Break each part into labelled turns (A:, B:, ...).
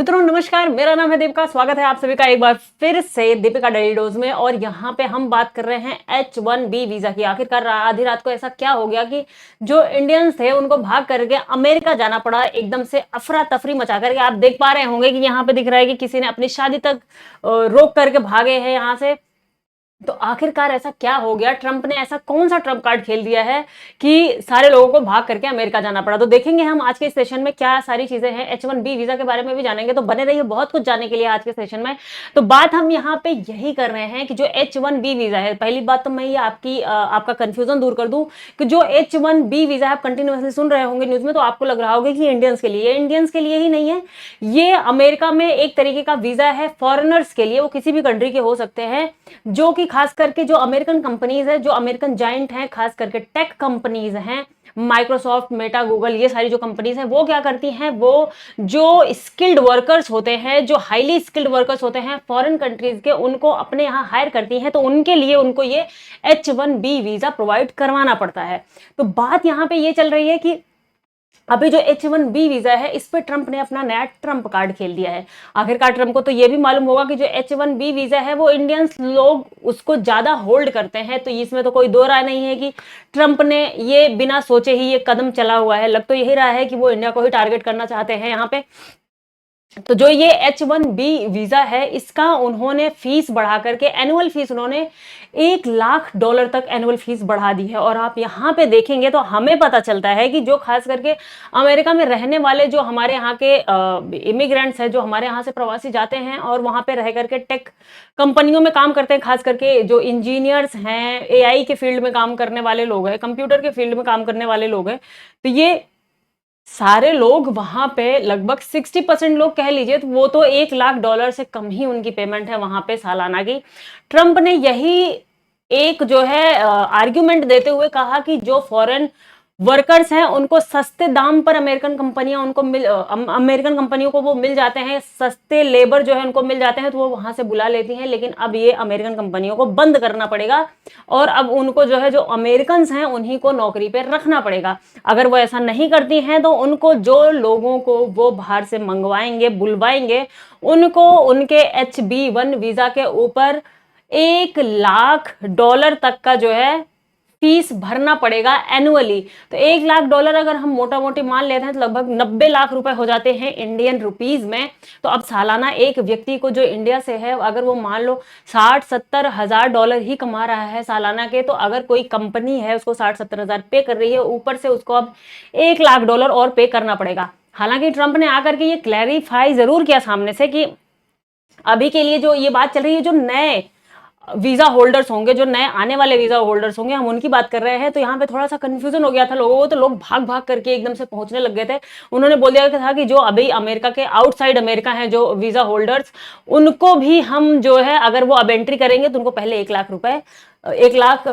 A: मित्रों नमस्कार, मेरा नाम है दीपिका। स्वागत है आप सभी का एक बार फिर से दीपिका डेली डोज में। और यहाँ पे हम बात कर रहे हैं H1B वीजा की। आखिरकार आधी रात को ऐसा क्या हो गया कि जो इंडियंस थे उनको भाग करके अमेरिका जाना पड़ा, एकदम से अफरा तफरी मचा करके। आप देख पा रहे होंगे कि यहाँ पे दिख रहा है कि किसी ने अपनी शादी तक रोक करके भागे हैं यहाँ से। तो आखिरकार ऐसा क्या हो गया, ट्रंप ने ऐसा कौन सा ट्रम्प कार्ड खेल दिया है कि सारे लोगों को भाग करके अमेरिका जाना पड़ा। तो देखेंगे हम आज के इस सेशन में क्या सारी चीजें हैं। H1B वीजा के बारे में भी जानेंगे, तो बने रहिए बहुत कुछ जानने के लिए आज के सेशन में। तो बात हम यहाँ पे यही कर रहे हैं कि जो H1B वीजा है, पहली बात तो मैं ये आपका कंफ्यूजन दूर कर दूं कि जो H1B वीजा आप कंटिन्यूसली सुन रहे होंगे न्यूज में, तो आपको लग रहा होगा कि इंडियंस के लिए। इंडियंस के लिए ही नहीं है, ये अमेरिका में एक तरीके का वीजा है फॉरेनर्स के लिए। वो किसी भी कंट्री के हो सकते हैं, जो कि खास करके जो अमेरिकन कंपनीज है, जो अमेरिकन जाइंट हैं, खास करके टेक कंपनीज हैं, माइक्रोसॉफ्ट, मेटा, गूगल, ये सारी जो कंपनीज हैं, वो क्या करती हैं, वो जो स्किल्ड वर्कर्स होते हैं, जो हाईली स्किल्ड वर्कर्स होते हैं फॉरेन कंट्रीज के, उनको अपने यहाँ हायर करती हैं। तो उनके लिए उनको ये H1B वीजा प्रोवाइड करवाना पड़ता है। तो बात यहाँ पे ये चल रही है कि अभी जो H1B वीजा है, इस पे ट्रंप ने अपना नया ट्रम्प कार्ड खेल दिया है। आखिरकार ट्रंप को तो ये भी मालूम होगा कि जो H1B वीजा है वो इंडियंस लोग उसको ज्यादा होल्ड करते हैं। तो इसमें तो कोई दो राय नहीं है कि ट्रंप ने ये बिना सोचे ही ये कदम चला हुआ है। लग तो यही रहा है कि वो इंडिया को ही टारगेट करना चाहते हैं यहाँ पे। तो जो ये H1B वीजा है, इसका उन्होंने फीस बढ़ा करके, एनुअल फीस उन्होंने $1 लाख तक एनुअल फीस बढ़ा दी है। और आप यहाँ पे देखेंगे तो हमें पता चलता है कि जो खास करके अमेरिका में रहने वाले जो हमारे यहाँ के इमिग्रेंट्स हैं, जो हमारे यहाँ से प्रवासी जाते हैं और वहाँ पे रह करके टेक कंपनियों में काम करते हैं, खास करके जो इंजीनियर्स हैं, AI के फील्ड में काम करने वाले लोग हैं, कंप्यूटर के फील्ड में काम करने वाले लोग हैं, तो ये सारे लोग वहां पे लगभग 60% लोग कह लीजिए, तो वो तो $1 लाख से कम ही उनकी पेमेंट है वहां पे सालाना की। ट्रंप ने यही एक जो है आर्ग्यूमेंट देते हुए कहा कि जो फॉरेन वर्कर्स हैं उनको सस्ते दाम पर अमेरिकन कंपनियों को वो मिल जाते हैं, सस्ते लेबर जो है उनको मिल जाते हैं, तो वो वहां से बुला लेती हैं। लेकिन अब ये अमेरिकन कंपनियों को बंद करना पड़ेगा और अब उनको जो है, जो अमेरिकन हैं उन्हीं को नौकरी पे रखना पड़ेगा। अगर वो ऐसा नहीं करती हैं तो उनको, जो लोगों को वो बाहर से मंगवाएंगे, बुलवाएंगे, उनको उनके HB1 वीजा के ऊपर $1 लाख तक का जो है फीस भरना पड़ेगा एनुअली। तो $1 लाख अगर हम मोटा मोटी मान लेते हैं तो लगभग 90 लाख रुपए हो जाते हैं इंडियन रुपीज में। तो अब सालाना एक व्यक्ति को जो इंडिया से है, अगर वो मान लो 60-70 हजार डॉलर ही कमा रहा है सालाना के, तो अगर कोई कंपनी है उसको 60-70 हजार पे कर रही है, ऊपर से उसको अब $1 लाख और पे करना पड़ेगा। हालांकि ट्रंप ने आकर के ये क्लैरिफाई जरूर किया सामने से कि अभी के लिए जो ये बात चल रही है, जो नए वीजा होल्डर्स होंगे, जो नए आने वाले वीजा होल्डर्स होंगे, हम उनकी बात कर रहे हैं। तो यहाँ पे थोड़ा सा कंफ्यूजन हो गया था लोगों को, तो लोग भाग भाग करके एकदम से पहुंचने लग गए थे। उन्होंने बोल दिया था कि जो अभी अमेरिका के आउटसाइड अमेरिका हैं जो वीजा होल्डर्स, उनको भी हम जो है, अगर वो अब एंट्री करेंगे तो उनको पहले $1 लाख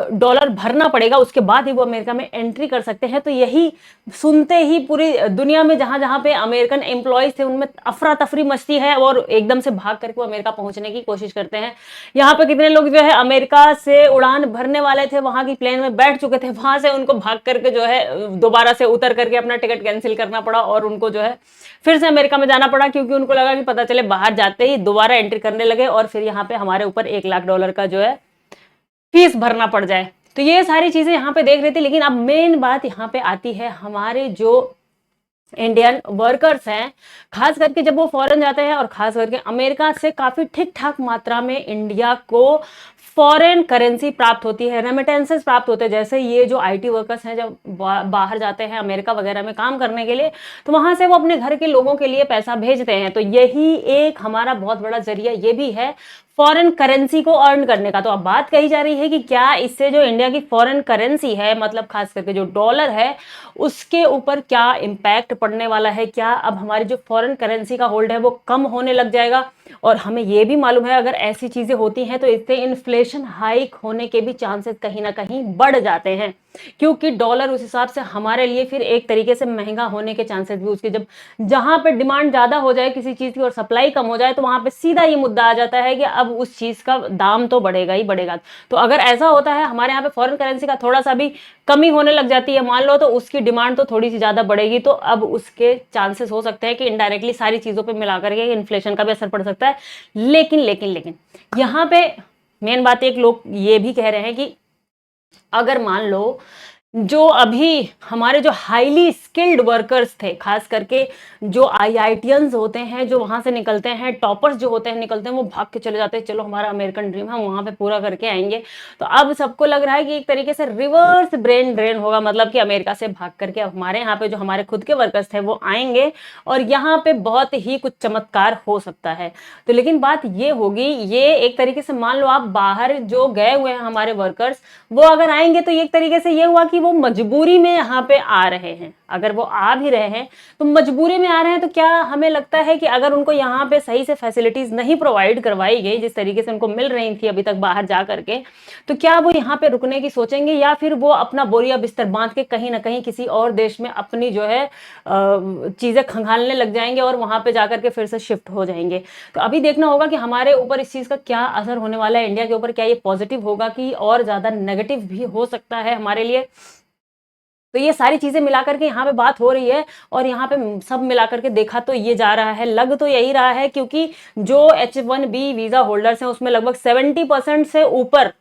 A: भरना पड़ेगा, उसके बाद ही वो अमेरिका में एंट्री कर सकते हैं। तो यही सुनते ही पूरी दुनिया में जहां जहां पे अमेरिकन एम्प्लॉयज थे उनमें अफरा तफरी मचती है और एकदम से भाग करके वो अमेरिका पहुंचने की कोशिश करते हैं। यहाँ पे कितने लोग जो है अमेरिका से उड़ान भरने वाले थे, वहां की प्लेन में बैठ चुके थे, वहां से उनको भाग करके जो है दोबारा से उतर करके अपना टिकट कैंसिल करना पड़ा और उनको जो है फिर से अमेरिका में जाना पड़ा, क्योंकि उनको लगा कि पता चले बाहर जाते ही दोबारा एंट्री करने लगे और फिर यहाँ पे हमारे ऊपर $1 लाख का जो है फीस भरना पड़ जाए। तो ये सारी चीजें यहाँ पे देख रही थी। लेकिन अब मेन बात यहाँ पे आती है, हमारे जो इंडियन वर्कर्स हैं, खास करके जब वो फॉरेन जाते हैं और खास करके अमेरिका से काफी ठीक ठाक मात्रा में इंडिया को फॉरेन करेंसी प्राप्त होती है, रेमिटेंसेस प्राप्त होते हैं। जैसे ये जो IT वर्कर्स हैं, जब बाहर जाते हैं अमेरिका वगैरह में काम करने के लिए, तो वहां से वो अपने घर के लोगों के लिए पैसा भेजते हैं। तो यही एक हमारा बहुत बड़ा जरिया ये भी है फॉरेन करेंसी को अर्न करने का। तो अब बात कही जा रही है कि क्या इससे जो इंडिया की फॉरेन करेंसी है, मतलब खास करके जो डॉलर है, उसके ऊपर क्या इंपैक्ट पड़ने वाला है। क्या अब हमारी जो फॉरेन करेंसी का होल्ड है वो कम होने लग जाएगा। और हमें ये भी मालूम है अगर ऐसी चीजें होती हैं तो इससे इन्फ्लेशन हाइक होने के भी चांसेस कहीं ना कहीं बढ़ जाते हैं। क्योंकि डॉलर उस हिसाब से हमारे लिए फिर एक तरीके से महंगा होने के चांसेस भी उसके, जब जहां पे डिमांड ज्यादा हो जाए किसी चीज की और सप्लाई कम हो जाए तो वहां पे सीधा ये मुद्दा आ जाता है कि अब उस चीज का दाम तो बढ़ेगा ही बढ़ेगा। तो अगर ऐसा होता है हमारे यहाँ पे फॉरेन करेंसी का थोड़ा सा भी कमी होने लग जाती है मान लो, तो उसकी डिमांड तो थोड़ी सी ज्यादा बढ़ेगी, तो अब उसके चांसेस हो सकते हैं कि इनडायरेक्टली सारी चीजों पे मिलाकर के इन्फ्लेशन का भी असर पड़ सकता है। लेकिन लेकिन लेकिन यहाँ पे मेन बात एक लोग ये भी कह रहे हैं कि अगर मान लो जो अभी हमारे जो हाईली स्किल्ड वर्कर्स थे, खास करके जो आईआईटियंस होते हैं, जो वहां से निकलते हैं, टॉपर्स जो होते हैं निकलते हैं, वो भाग के चले जाते हैं, चलो हमारा अमेरिकन ड्रीम है वहां पे पूरा करके आएंगे। तो अब सबको लग रहा है कि एक तरीके से रिवर्स ब्रेन ड्रेन होगा, मतलब कि अमेरिका से भाग करके अब हमारे यहाँ पे जो हमारे खुद के वर्कर्स थे वो आएंगे और यहाँ पे बहुत ही कुछ चमत्कार हो सकता है। तो लेकिन बात ये होगी, ये एक तरीके से मान लो आप बाहर जो गए हुए हैं हमारे वर्कर्स, वो अगर आएंगे तो एक तरीके से ये हुआ कि वो मजबूरी में यहाँ पे आ रहे हैं। अगर वो आ भी रहे हैं तो मजबूरी में आ रहे हैं, तो क्या हमें लगता है कि अगर उनको यहाँ पे सही से फैसिलिटीज नहीं प्रोवाइड करवाई गई जिस तरीके से उनको मिल रही थी अभी तक बाहर जा करके, तो क्या वो यहाँ पे रुकने की सोचेंगे या फिर वो अपना बोरिया बिस्तर बांध के कहीं ना कहीं किसी और देश में अपनी जो है चीजें खंगालने लग जाएंगे और वहां पे जाकर के फिर से शिफ्ट हो जाएंगे। तो अभी देखना होगा कि हमारे ऊपर इस चीज का क्या असर होने वाला है, इंडिया के ऊपर क्या ये पॉजिटिव होगा कि और ज्यादा नेगेटिव भी हो सकता है हमारे लिए। तो ये सारी चीजें मिलाकर के यहाँ पे बात हो रही है और यहाँ पे सब मिलाकर के देखा तो ये जा रहा है, लग तो यही रहा है, क्योंकि जो H1B वीजा होल्डर्स हैं उसमें लगभग 70% से ऊपर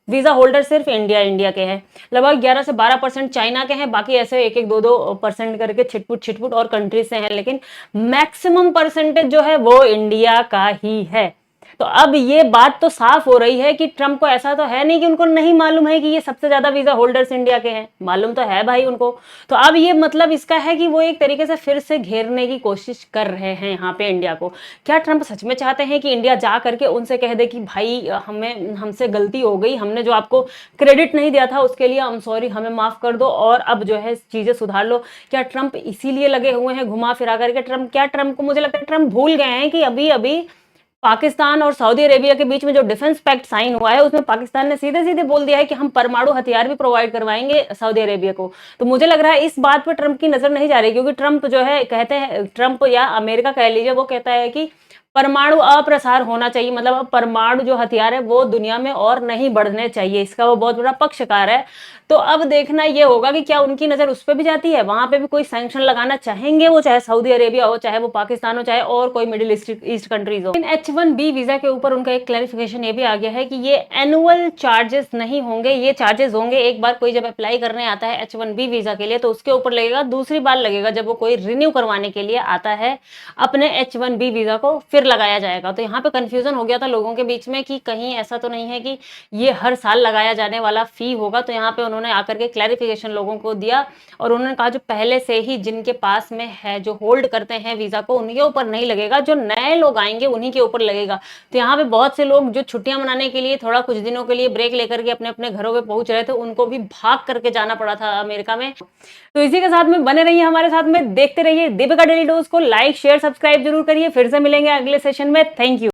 A: वीजा होल्डर सिर्फ इंडिया के हैं, लगभग 11 से 12% चाइना के हैं, बाकी ऐसे 1-1, 2-2% करके छिटपुट और कंट्रीज से हैं, लेकिन मैक्सिमम परसेंटेज जो है वो इंडिया का ही है। तो अब ये बात तो साफ हो रही है कि ट्रंप को ऐसा तो है नहीं कि उनको नहीं मालूम है कि ये सबसे ज्यादा वीजा होल्डर्स इंडिया के हैं, मालूम तो है भाई उनको। तो अब ये मतलब इसका है कि वो एक तरीके से फिर से घेरने की कोशिश कर रहे हैं यहाँ पे इंडिया को। क्या ट्रंप सच में चाहते हैं कि इंडिया जा करके उनसे कह दे कि भाई हमें हमसे गलती हो गई, हमने जो आपको क्रेडिट नहीं दिया था उसके लिए आई एम सॉरी, हमें माफ कर दो और अब जो है चीजें सुधार लो? क्या ट्रंप इसीलिए लगे हुए हैं घुमा फिरा करके? ट्रंप को मुझे लगता है ट्रंप भूल गए हैं कि अभी अभी पाकिस्तान और सऊदी अरेबिया के बीच में जो डिफेंस पैक्ट साइन हुआ है उसमें पाकिस्तान ने सीधे सीधे बोल दिया है कि हम परमाणु हथियार भी प्रोवाइड करवाएंगे सऊदी अरेबिया को। तो मुझे लग रहा है इस बात पर ट्रंप की नजर नहीं जा रही, क्योंकि ट्रंप जो है कहते हैं, ट्रंप या अमेरिका कह लीजिए, वो कहता है कि परमाणु अप्रसार होना चाहिए, मतलब अब परमाणु जो हथियार है वो दुनिया में और नहीं बढ़ने चाहिए, इसका वो बहुत बड़ा पक्षकार है। तो अब देखना ये होगा कि क्या उनकी नजर उस पर भी जाती है, वहां पे भी कोई सैंक्शन लगाना चाहेंगे वो, चाहे सऊदी अरेबिया हो, चाहे वो पाकिस्तान हो, चाहे और कोई मिडिल ईस्ट कंट्रीज हो। H1B वीजा के ऊपर उनका एक क्लैरिफिकेशन ये भी आ गया है कि ये एनुअल चार्जेस नहीं होंगे, ये चार्जेस होंगे एक बार कोई जब अप्लाई करने आता है H1B वीजा के लिए तो उसके ऊपर लगेगा, दूसरी बार लगेगा जब वो कोई रिन्यू करवाने के लिए आता है अपने H1B वीजा को, फिर लगाया जाएगा। तो यहाँ पे कंफ्यूजन हो गया था लोगों के बीच में कि कहीं ऐसा तो नहीं है कि ये हर साल लगाया जाने वाला फी होगा। तो यहाँ पे उन्होंने आकर के क्लैरिफिकेशन लोगों को दिया और उन्होंने कहा जो पहले से ही जिनके पास में है, जो होल्ड करते हैं वीजा को, उनके ऊपर नहीं लगेगा, जो नए लोग आएंगे उन्हीं के ऊपर लगेगा। तो यहाँ पे बहुत से लोग जो छुट्टियां मनाने के लिए थोड़ा कुछ दिनों के लिए ब्रेक लेकर के अपने अपने घरों पे पहुंच रहे थे, उनको भी भाग करके जाना पड़ा था अमेरिका में। तो इसी के साथ में बने रहिए हमारे साथ में, देखते रहिए दीपिका डेली डोज को, लाइक शेयर सब्सक्राइब जरूर करिए। फिर से मिलेंगे अगले सेशन में। Thank you.